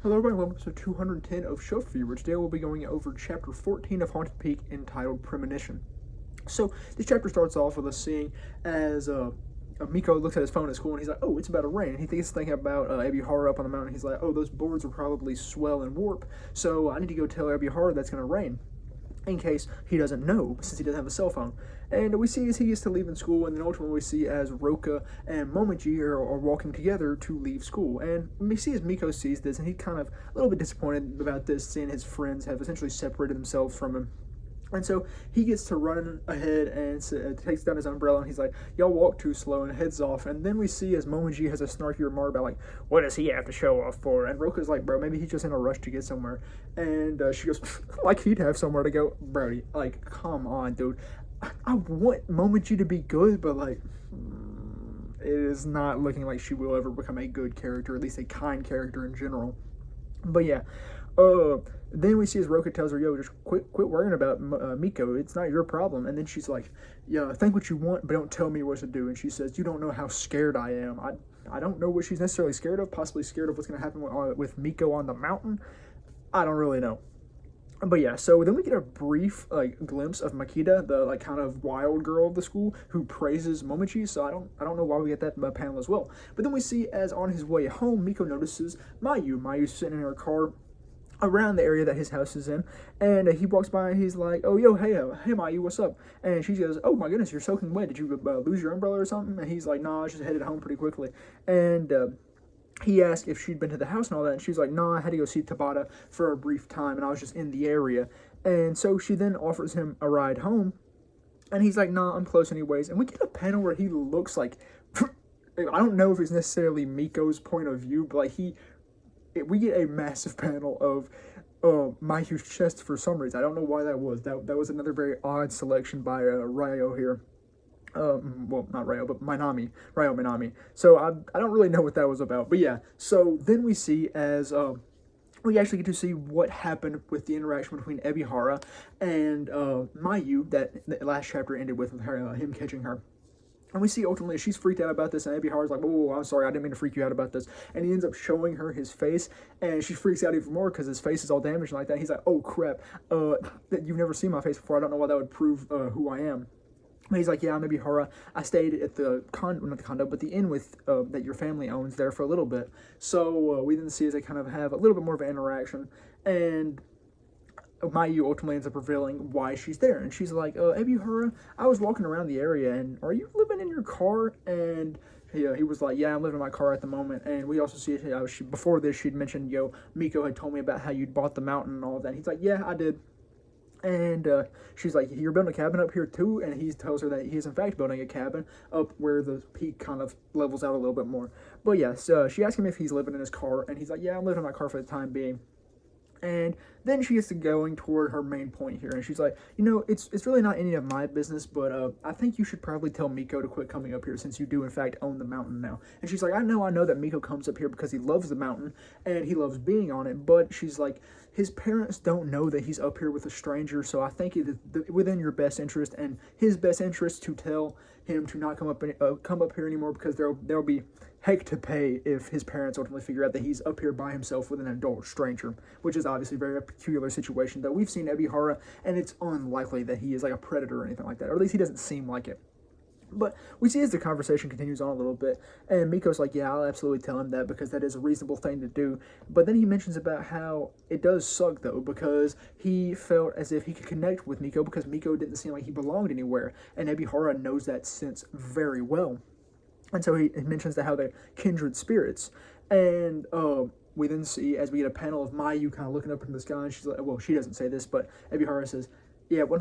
Hello everybody, welcome to episode 210 of Show Fever. Today we'll be going over chapter 14 of Haunted Peak entitled Premonition. So this chapter starts off with us seeing as Miko looks at his phone at school and he's like, oh, it's about to rain. And he's thinking about Ebihara up on the mountain. He's like, oh, those boards will probably swell and warp, so I need to go tell Ebihara that's going to rain, in case he doesn't know, since he doesn't have a cell phone. And we see as he gets to leave in school, and then ultimately we see as Roka and Momiji are walking together to leave school. And we see as Miko sees this, and he's kind of a little bit disappointed about this, seeing his friends have essentially separated themselves from him. And so he gets to run ahead and takes down his umbrella, and he's like, y'all walk too slow, and heads off. And then we see as Momiji has a snarky remark about, like, what does he have to show off for? And Roka's like, bro, maybe he's just in a rush to get somewhere. And she goes, like he'd have somewhere to go. Brody, like, come on, dude. I want Momiji to be good, but, like, it is not looking like she will ever become a good character, at least a kind character in general. But yeah, then we see as Roka tells her, yo, just quit worrying about Miko. It's not your problem. And then she's like, yeah, think what you want, but don't tell me what to do. And she says, you don't know how scared I am. I don't know what she's necessarily scared of, possibly scared of what's going to happen with Miko on the mountain. I don't really know. But yeah, so then we get a brief glimpse of Makita, the kind of wild girl of the school who praises Momiji. So I don't know why we get that panel as well. But then we see as on his way home, Miko notices Mayu. Mayu's sitting in her car around the area that his house is in, and he walks by and he's like, oh, yo, hey Mayu, what's up? And she goes, oh my goodness, you're soaking wet. Did you lose your umbrella or something? And he's like, nah, I just headed home pretty quickly. And he asked if she'd been to the house and all that, and she was like, nah, I had to go see Tabata for a brief time, and I was just in the area. And so she then offers him a ride home, and he's like, nah, I'm close anyways. And we get a panel where he looks like, I don't know if it's necessarily Miko's point of view, but like we get a massive panel of Mayu's chest for some reason. I don't know why that was. That was another very odd selection by Ryo here. Well, not Ryo, but Ryo Minami. So I don't really know what that was about. But yeah, so then we see as we actually get to see what happened with the interaction between Ebihara and Mayu that the last chapter ended with her, him catching her. And we see ultimately she's freaked out about this, and Ebihara's like, whoa, I'm sorry, I didn't mean to freak you out about this. And he ends up showing her his face, and she freaks out even more because his face is all damaged and like that. He's like, oh crap, you've never seen my face before. I don't know why that would prove who I am. And he's like, yeah, I'm Ebihara. I stayed at the not the condo, but the inn with that your family owns there for a little bit. So we then see as they kind of have a little bit more of an interaction, and Mayu ultimately ends up revealing why she's there. And she's like, Ebihara, I was walking around the area, and are you living in your car? And he was like, yeah, I'm living in my car at the moment. And we also see before this, she'd mentioned, Miko had told me about how you'd bought the mountain and all of that. And he's like, yeah, I did. And she's like, you're building a cabin up here too? And he tells her that he is in fact building a cabin up where the peak kind of levels out a little bit more. But yes, she asks him if he's living in his car, and he's like, yeah, I'm living in my car for the time being. And then she gets to going toward her main point here, and she's like, it's really not any of my business, but I think you should probably tell Miko to quit coming up here, since you do in fact own the mountain now. And she's like, I know that Miko comes up here because he loves the mountain and he loves being on it, but she's like, his parents don't know that he's up here with a stranger, so I think it is within your best interest and his best interest to tell him to not come up here anymore, because there'll be heck to pay if his parents ultimately figure out that he's up here by himself with an adult stranger, which is obviously a very peculiar situation that we've seen Ebihara, and it's unlikely that he is like a predator or anything like that, or at least he doesn't seem like it. But we see as the conversation continues on a little bit, and Miko's like, yeah, I'll absolutely tell him that, because that is a reasonable thing to do. But then he mentions about how it does suck, though, because he felt as if he could connect with Miko because Miko didn't seem like he belonged anywhere, and Ebihara knows that sense very well. And so he mentions how they're kindred spirits. And we then see, as we get a panel of Mayu kind of looking up into the sky, and she's like, well, she doesn't say this, but Ebihara says, yeah, well,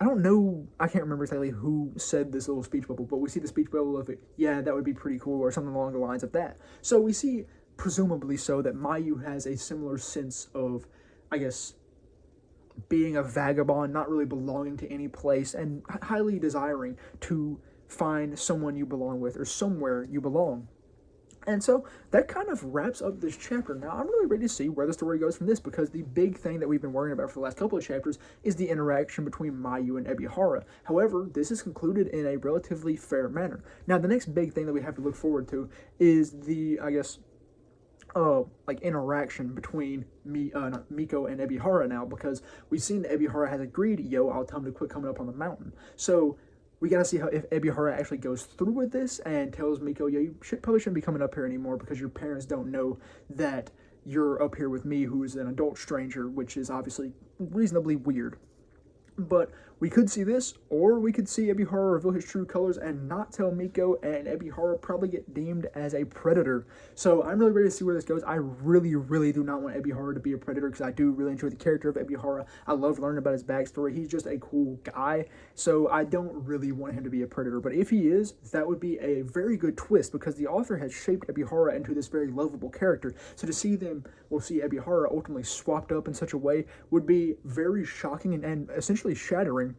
I don't know, I can't remember exactly who said this little speech bubble, but we see the speech bubble of it, yeah, that would be pretty cool, or something along the lines of that. So we see, presumably so, that Mayu has a similar sense of, I guess, being a vagabond, not really belonging to any place, and highly desiring to find someone you belong with, or somewhere you belong. And so that kind of wraps up this chapter. Now, I'm really ready to see where the story goes from this, because the big thing that we've been worrying about for the last couple of chapters is the interaction between Mayu and Ebihara. However, this is concluded in a relatively fair manner. Now, the next big thing that we have to look forward to is the, I guess, like interaction between not Miko and Ebihara now, because we've seen that Ebihara has agreed, yo, I'll tell him to quit coming up on the mountain. So we gotta see how if Ebihara actually goes through with this and tells Miko, yo, you probably shouldn't be coming up here anymore because your parents don't know that you're up here with me, who is an adult stranger, which is obviously reasonably weird. But we could see this, or we could see Ebihara reveal his true colors and not tell Miko, and Ebihara probably get deemed as a predator. So I'm really ready to see where this goes. I really, really do not want Ebihara to be a predator, because I do really enjoy the character of Ebihara. I love learning about his backstory. He's just a cool guy, so I don't really want him to be a predator. But if he is, that would be a very good twist, because the author has shaped Ebihara into this very lovable character. So to see them, we'll see Ebihara ultimately swapped up in such a way, would be very shocking and essentially shattering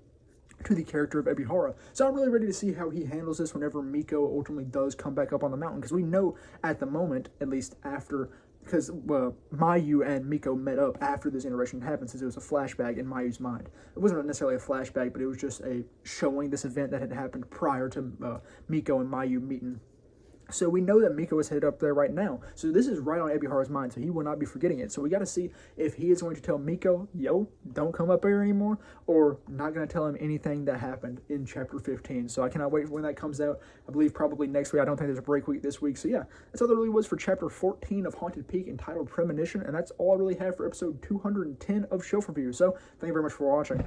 to the character of Ebihara. So I'm really ready to see how he handles this whenever Miko ultimately does come back up on the mountain, because we know at the moment, at least after, because Mayu and Miko met up after this interaction happened, since it was a flashback in Mayu's mind. It wasn't necessarily a flashback, but it was just a showing this event that had happened prior to Miko and Mayu meeting. So we know that Miko is headed up there right now. So this is right on Ebihara's mind, so he will not be forgetting it. So we got to see if he is going to tell Miko, yo, don't come up here anymore, or not going to tell him anything that happened in Chapter 15. So I cannot wait for when that comes out. I believe probably next week. I don't think there's a break week this week. So yeah, that's all there really was for Chapter 14 of Haunted Peak, entitled Premonition. And that's all I really have for episode 210 of Shelf Review. So thank you very much for watching.